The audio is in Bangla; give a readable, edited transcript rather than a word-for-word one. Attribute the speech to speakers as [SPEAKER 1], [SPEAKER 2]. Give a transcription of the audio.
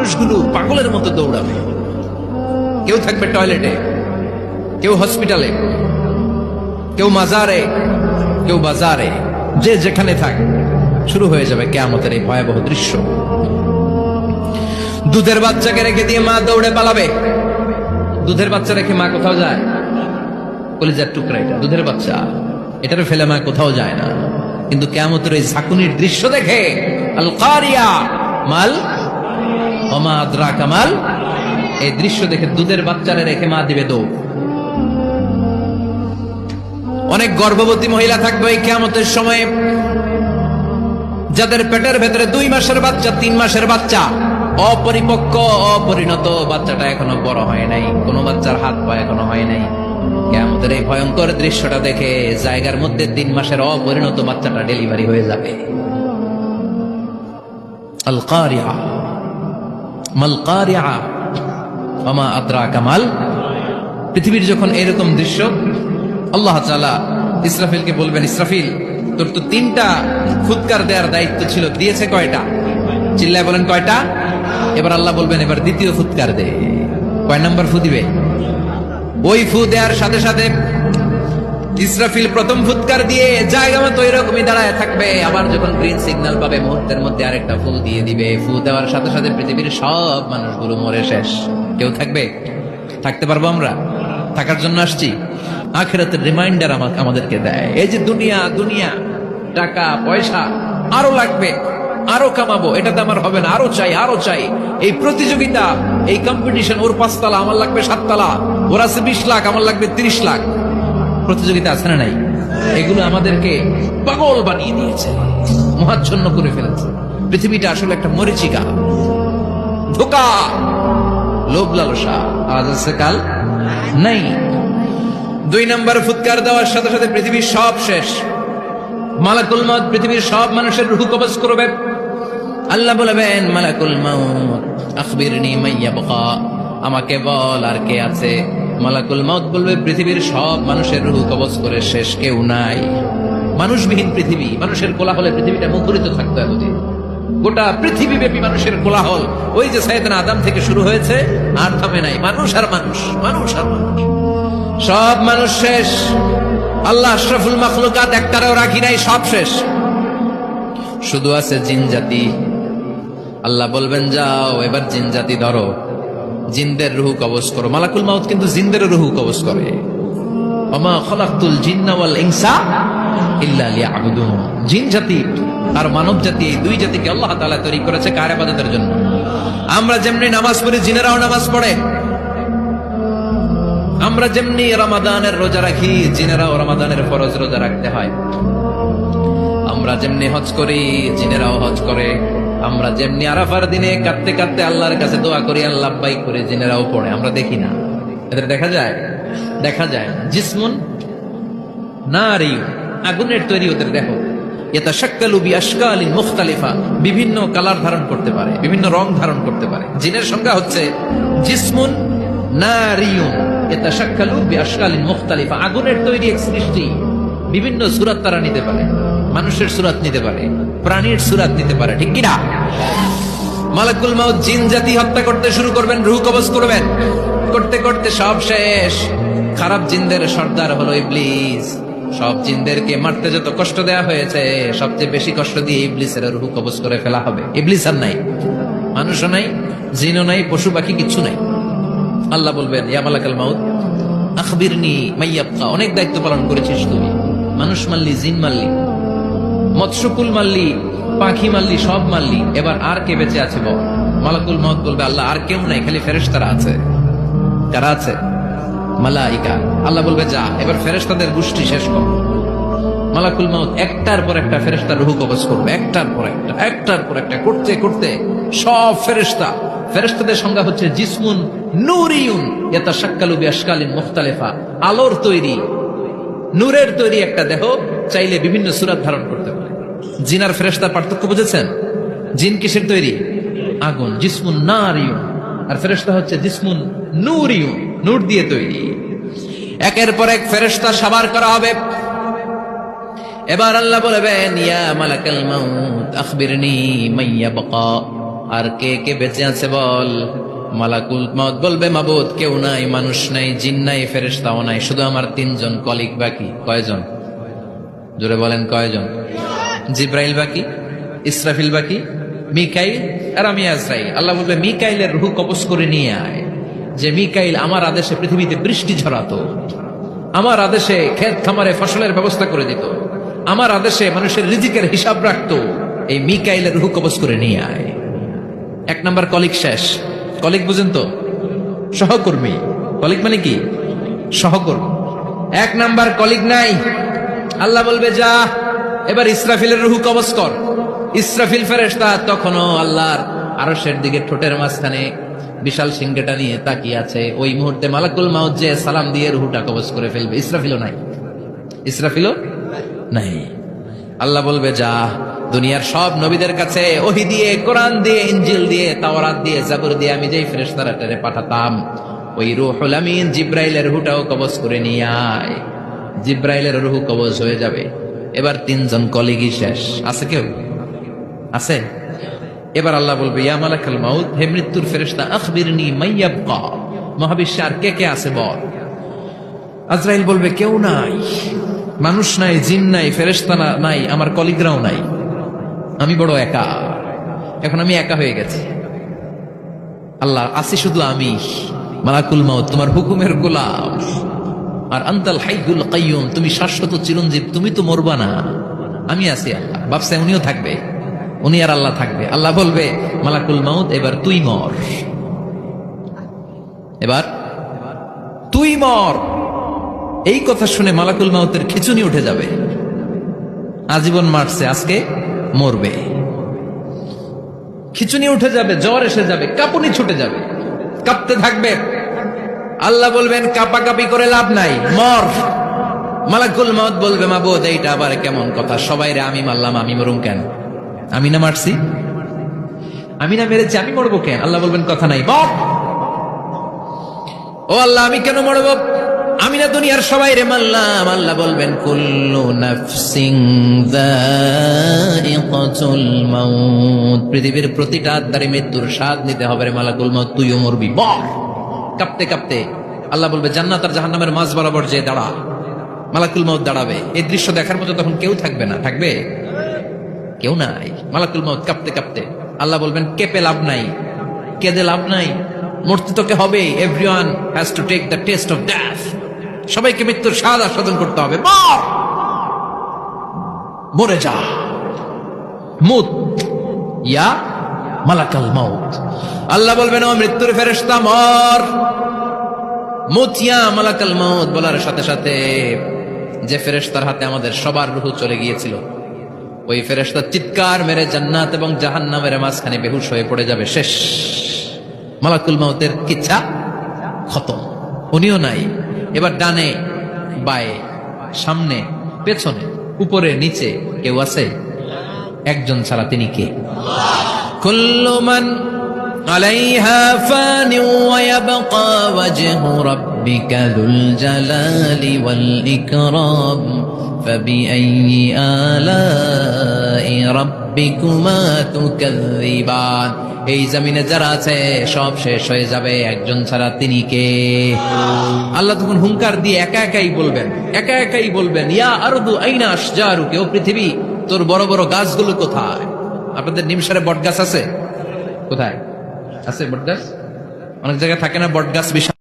[SPEAKER 1] মানুষগুলো পাগলের মতো দৌড়াবে। কেউ থাকবে টয়লেটে, কেউ হসপিটালে, কেউ মাজারে, কেউ বাজারে, যে যেখানে থাক শুরু হয়ে যাবে কিয়ামতের এই ভয়াবহ দৃশ্য। দুধের বাচ্চাকে রেখে দিয়ে মা দৌড়ে পালাবে। দুধের বাচ্চা রেখে মা কোথাও যায়? কলিজার টুকরা এটা, দুধের বাচ্চা, এটারে ফেলে মা কোথাও যায় না। কিন্তু কিয়ামতের এই ঝাঁকুনির দৃশ্য দেখে আল কারিয়া মাল ওমা আদরাকা মাল, এই দৃশ্য দেখে দুধের বাচ্চারে রেখে মা দিবে দৌড়। অনেক গর্ভবতী মহিলা থাকবে এই কিয়ামতের সময়ে, যাদের পেটের ভেতরে 2 মাসের বাচ্চা, 3 মাসের বাচ্চা, অপরিপক্ক অপরিণত, বাচ্চাটা এখনো বড় হয় নাই, কোনো বাচ্চার হাত পা এখনো হয় নাই। কিয়ামতের এই ভয়ঙ্কর দৃশ্যটা দেখে জায়গার মধ্যে 3 মাসের অপরিণত বাচ্চাটা ডেলিভারি হয়ে যাবে। আল কারিয়া মাল কারিয়া ওমা আদরাকা মাল। পৃথিবীর যখন এরকম দৃশ্য, আল্লাহ তাআলা ইসরাফিলকে বলবেন, ইসরাফিল তোর তো 3টা ফুৎকার দেওয়ার দায়িত্ব ছিল, দিয়েছে কয়টা? চিল্লায় বলেন কয়টা? এবার আল্লাহ বলবেন এবার দ্বিতীয় ফুৎকার দে। কয় নাম্বার ফু দিবে? ওই ফু দেওয়ার সাথে সাথে ইসরাফিল প্রথম ফুৎকার দিয়ে জায়গা মতো এরকমই দাঁড়ায় থাকবে। আবার যখন গ্রিন সিগন্যাল পাবে মুহূর্তের মধ্যে আরেকটা ফু দিয়ে দিবে। ফু দেওয়ার সাথে সাথে পৃথিবীর সব মানুষগুলো মরে শেষ। কেউ থাকবে? থাকতে পারবো আমরা? থাকার জন্য আসছি। আখিরাতের রিমাইন্ডার আমাদেরকে দেয়, এই যে দুনিয়া দুনিয়া, টাকা পয়সা আরো লাগবে, আরো কামাবো, এটাতে আমার হবে না, আরো চাই আরো চাই। এই প্রতিযোগিতা, এই কম্পিটিশন, ওর 5 তলা আমার লাগবে 7 তলা, ওর আছে 20 লাখ আমার লাগবে 30 লাখ। প্রতিযোগিতা আছে না নাই? এগুলো আমাদেরকে পাগল বানিয়ে দিয়েছে, মহাচ্ছন্ন করে ফেলেছে। পৃথিবীটা আসলে একটা মরিচিকা, ধোঁকা, লোভ লালসা, আজ আছে কাল নাই। 2 নম্বর ফুৎকার দেওয়ার সাথে সাথে পৃথিবীর সব শেষ। মালাকুল মউত পৃথিবীর সব মানুষের রূহ কবজ করবে। আল্লাহ বলবেন, মালাকুল মউত আখবিরনি মাইয়া বাকা, আমাকে বল আর কে আছে। মালাকুল মউত বলবে, পৃথিবীর সব মানুষের রূহ কবজ করে শেষ, কেউ নাই। মানুষবিহীন পৃথিবী, মানুষের কোলাহলে পৃথিবীটা মুখরিত থাকতো এতদিন। গোটা পৃথিবীব্যাপী মানুষের কোলাহল, ওই যে সাইয়েদনা আদম থেকে শুরু হয়েছে, আর থামে নাই। মানুষ আর মানুষ, মানুষ আর মানুষ, সব মানুষ শেষ। আল্লাহ আশরাফুল মাখলুকাত একটারেও রাখি নাই, সব শেষ। শুধু আছে জিন জাতি। আল্লাহ বলবেন, যাও এবার জিন জাতি ধরো, জিনদের রূহ কবজ করো। মালাকুল মাউত কিন্তু জিনদের রূহ কবজ করে। ওমা খালাকতুল জিন্না ওয়াল ইনসা ইল্লা লিয়াবুদুন। জিন জাতি আর মানব জাতি, এই 2 জাতিকে আল্লাহ তাআলা তৈরি করেছে কার ইবাদতের জন্য। আমরা যেমনি নামাজ পড়ি, জিনেরাও নামাজ পড়ে। আমরা যেমনি রমাদানের রোজা রাখি, জিনেরাও রমাদানের ফরজ রোজা রাখতে হয়। আমরা যেমনি হজ করি, জিনেরাও হজ করে। আমরা যেমনি আরাফার দিনে কাঁদতে কাঁদতে আল্লাহর কাছে দোয়া করি, আল্লাহ লাব্বাইক করে, জিনেরাও পড়ে। আমরা দেখি না, এদের দেখা যায়? দেখা যায়। জিসমুন নারী, আগুনের তৈরি ওদের দেহ। ইয়াতাশাক্কালু বিআশকালিন মুখতালিফা, বিভিন্ন কালার ধারণ করতে পারে, বিভিন্ন রং ধারণ করতে পারে। জিনের সংজ্ঞা হচ্ছে জিসমুন নারিয়ুন ইয়াতাশাক্কালু বিআশকালিন মুখতালিফা, আগুনের তৈরি এক সৃষ্টি। বিভিন্ন সূরত তারা নিতে পারে, মানুষের সূরত নিতে পারে, প্রাণীর সূরত নিতে পারে, ঠিক কি না? মালাকুল মাউত জিন জাতি হত্যা করতে শুরু করবেন, রূহ কবজ করবেন। করতে করতে সব শেষ। খারাপ জিনদের সর্দার হলো ইবলিস। সব জিনদেরকে মারতে যত কষ্ট দেয়া হয়েছে, সবচেয়ে বেশি কষ্ট দিয়ে ইবলিসের রূহ কবজ করে ফেলা হবে। ইবলিস আর নাই, মানুষও নাই, জিনও নাই, পশু পাখি কিচ্ছু নাই। আল্লাহ বলবেন, ইয়া মালাকুল মাউত আখবিরনি মাইয়াবকা, অনেক দায়িত্ব পালন করেছিস তুমি। মানুষ মারলি, জিন মারলি, মৎস্যকুল মারলি, পাখি মারলি, সব মারলি, এবার আর কে বেঁচে আছে বল। মালাকুল মউত বলবে, আল্লাহ আর কেউ নাই, খালি ফেরেশতারা আছে। কারা আছে? মালাইকা। আল্লাহ বলবে, যা এবার ফেরেশতাদের গোষ্ঠী শেষ কর। মালাকুল মউত একটার পর একটা ফেরেশতার রূহ কবজ করবে, একটার পর একটা, একটার পর একটা, করতে করতে সব ফেরেশতা। ফেরেশতাদের সংজ্ঞা হচ্ছে জিসমুন নূরিয়ুন ইয়াতাশাক্কালু বিআশকালিন মুখতালিফা, আলোর তৈরি, নূরের তৈরি একটা দেহ, চাইলে বিভিন্ন সূরত ধারণ করতে পারে। জিন আর ফেরেশতার পার্থক্য বুঝেছেন? জিন কিসের তৈরি? আগুন, জিসমুন নারিয়ুন। আর ফেরেশতা হচ্ছে জিসমুন নূরিয়ুন, নূর দিয়ে তৈরি। একের পর এক ফেরেশতা সাবার করা হবে। এবার আল্লাহ বলবেন, ইয়া মালাকাল মাউত আখবিরনি মাইয়া বাকা, আর কে কে বেঁচে আছে বল। মালাকুল মউত বলবে মাবুদ কেউ নাই, মানুষ নাই, জিন নাই, ফেরেশতাও নাই, শুধু আমার 3 জন কলিগ বাকি। কয়জন? জোরে বলেন কয়জন? জিব্রাইল বাকি, ইসরাফিল বাকি, মিকাইল আর আমি আজরাইল। আল্লাহ বলবে মিকাইলের রূহ কবজ করে নিয়ে আয়। যে মিকাইল আমার আদেশে পৃথিবীতে বৃষ্টি ঝরাতো, আমার আদেশে ক্ষেত খামারে ফসলের ব্যবস্থা করে দিত, আমার আদেশে মানুষের রিজিকের হিসাব রাখতো, এই মিকাইলের রূহ কবজ করে নিয়ে আয়। 1 নাম্বার কলিগ শেষ। কলিগ বুঝেন তো? সহকর্মী। কলিগ মানে কি? সহকর্মী। 1 নাম্বার কলিগ নাই। আল্লাহ বলবে যা এবার ইসরাফিলের রূহ কবজ কর। ইসরাফিল ফেরেশতা তখনও আল্লাহর আরশের দিকে ঠোঁটের মাঝখানে বিশাল সিংহটা নিয়ে তাকিয়ে আছে। ওই মুহূর্তে মালাকুল মাউত যে সালাম দিয়ে রূহটা কবজ করে ফেলবে। ইসরাফিলও নাই, ইসরাফিলও নাই। আল্লাহ বলবে যা দুনিয়ার সব নবীদের কাছে ওহী দিয়ে, কোরআন দিয়ে, ইনজিল দিয়ে, তাওরাত দিয়ে, জাবুর দিয়ে আমি যেই ফেরেশতারা টেনে পাঠাতাম, ওই রূহুল আমিন জিব্রাইলের রূহটাও কবজ করে নিয়ে আয়। জিব্রাইলের রূহ কবজ হয়ে যাবে। এবার 3 জন কলিগই শেষ। আছে কেউ? আছে? এবার আল্লাহ বলবে ইয়া মালাকাল মাউত, হে মৃত্যুর ফেরেশতা, আখবিরনি মাইয়াবকা, মহাবিশ্বে আর কে কে আছে বল। আজরাইল বলবে কেউ নাই, মানুষ নাই, জিন নাই, ফেরেশতা নাই, আমার কলিগরাও নাই, আমি বড় একা। এখন আমি একা হয়ে গেছি। আল্লাহ আছি শুধু আমি, মালাকুল মাউত তোমার হুকুমের গোলাম। আর আনতাল হাইয়ুল কাইয়ুম, তুমি শাশ্বত চিরঞ্জীব, তুমি তো মরবা না, আমি আছি। আল্লাহ ভাবছে উনিও থাকবে, উনি আর আল্লাহ থাকবে। আল্লাহ বলবে মালাকুল মাউত এবার তুই মর, এবার তুই মর। এই কথা শুনে মালাকুল মাউতের খিচুনি উঠে যাবে। আজীবন মারছে, আজকে মরবে। খিচুনি উঠে যাবে, জ্বর এসে যাবে, কাঁপুনি ছুটে যাবে, কাঁপতে থাকবে। আল্লাহ বলবেন কাঁপাকাঁপি করে লাভ নাই, মর। মালাকুল মাউত বলবে মাবুদ এইটা আবার কেমন কথা, সবাই রে আমি মারলাম, আমি মরুম কেন? আমি না মারছি, আমি না মেরেছি, আমি মরবো কেন? আল্লাহ বলবেন কথা নাই, মর। ও আল্লাহ আমি কেন মরবো? আমি না দুনিয়ার সবাই রে মারলাম। আল্লাহ বলবেন কুল্লু নাফসিন যায়িকাতুল মাউত, পৃথিবীর প্রতিটা আত্মারে মৃত্যুর স্বাদ নিতে হবে রে মালাকুল মাউত, তুইও মরবি, মর। কাঁপতে কাঁপতে আল্লাহ বলবে জান্নাত আর জাহান্নামের মাঝ বরাবর যে দাঁড়া। মালাকুল মাউত দাঁড়াবে। এই দৃশ্য দেখার মতো তখন কেউ থাকবে না। থাকবে? কেউ নাই। মালাকুল মাউত কাঁপতে কাঁপতে। আল্লাহ বলবেন কেঁপে লাভ নাই, কেঁদে লাভ নাই, মরতে তোকে হবে। Everyone has to take the test of death, সবাইকে মৃত্যুর স্বাদ আস্বাদন করতে হবে। মর, মরে যা, মুত ইয়া মালাকাল মাউত। আল্লাহ বলবেন ও মৃত্যুর ফেরেশতা মর, মুত ইয়া মালাকাল মাউত। বলার সাথে সাথে যে ফেরেশতার হাতে আমাদের সবার রূহ চলে গিয়েছিল, ওই ফেরেশতা চিৎকার মেরে জান্নাত এবং জাহান্নামের মাঝখানে বেহুশ হয়ে পড়ে যাবে। শেষ। মালাকুল মাউতের কিচ্ছা খতম, উনিও নাই। এবার ডানে বায়ে, সামনে পেছনে, উপরে নিচে কেউ আছে? একজন ছাড়া, তিনি কে? কুল্লু মান আলাইহা ফানি ওয়া ইয়াবকা ওয়াজহু রাব্বিকা যুল জালালি ওয়াল ইকরাম ফাবিআইয়ি আলাই রাব্বিকুমা তুকাযযিবান। এই জমিনে যারা আছে সব শেষ হয়ে যাবে, একজন ছাড়া, তিনি কে? আল্লাহ তখন হুঙ্কার দিয়ে একা একাই বলবেন, একা একাই বলবেন ইয়া আরদু আইনা আশজারুকি, ও পৃথিবী তোর বড় বড় গাছগুলো কোথায়? আপনাদের নিমসারে বট গাছ আছে? কোথায় আছে বট গাছ? অনেক জায়গায় থাকে না বট গাছ? বিশাল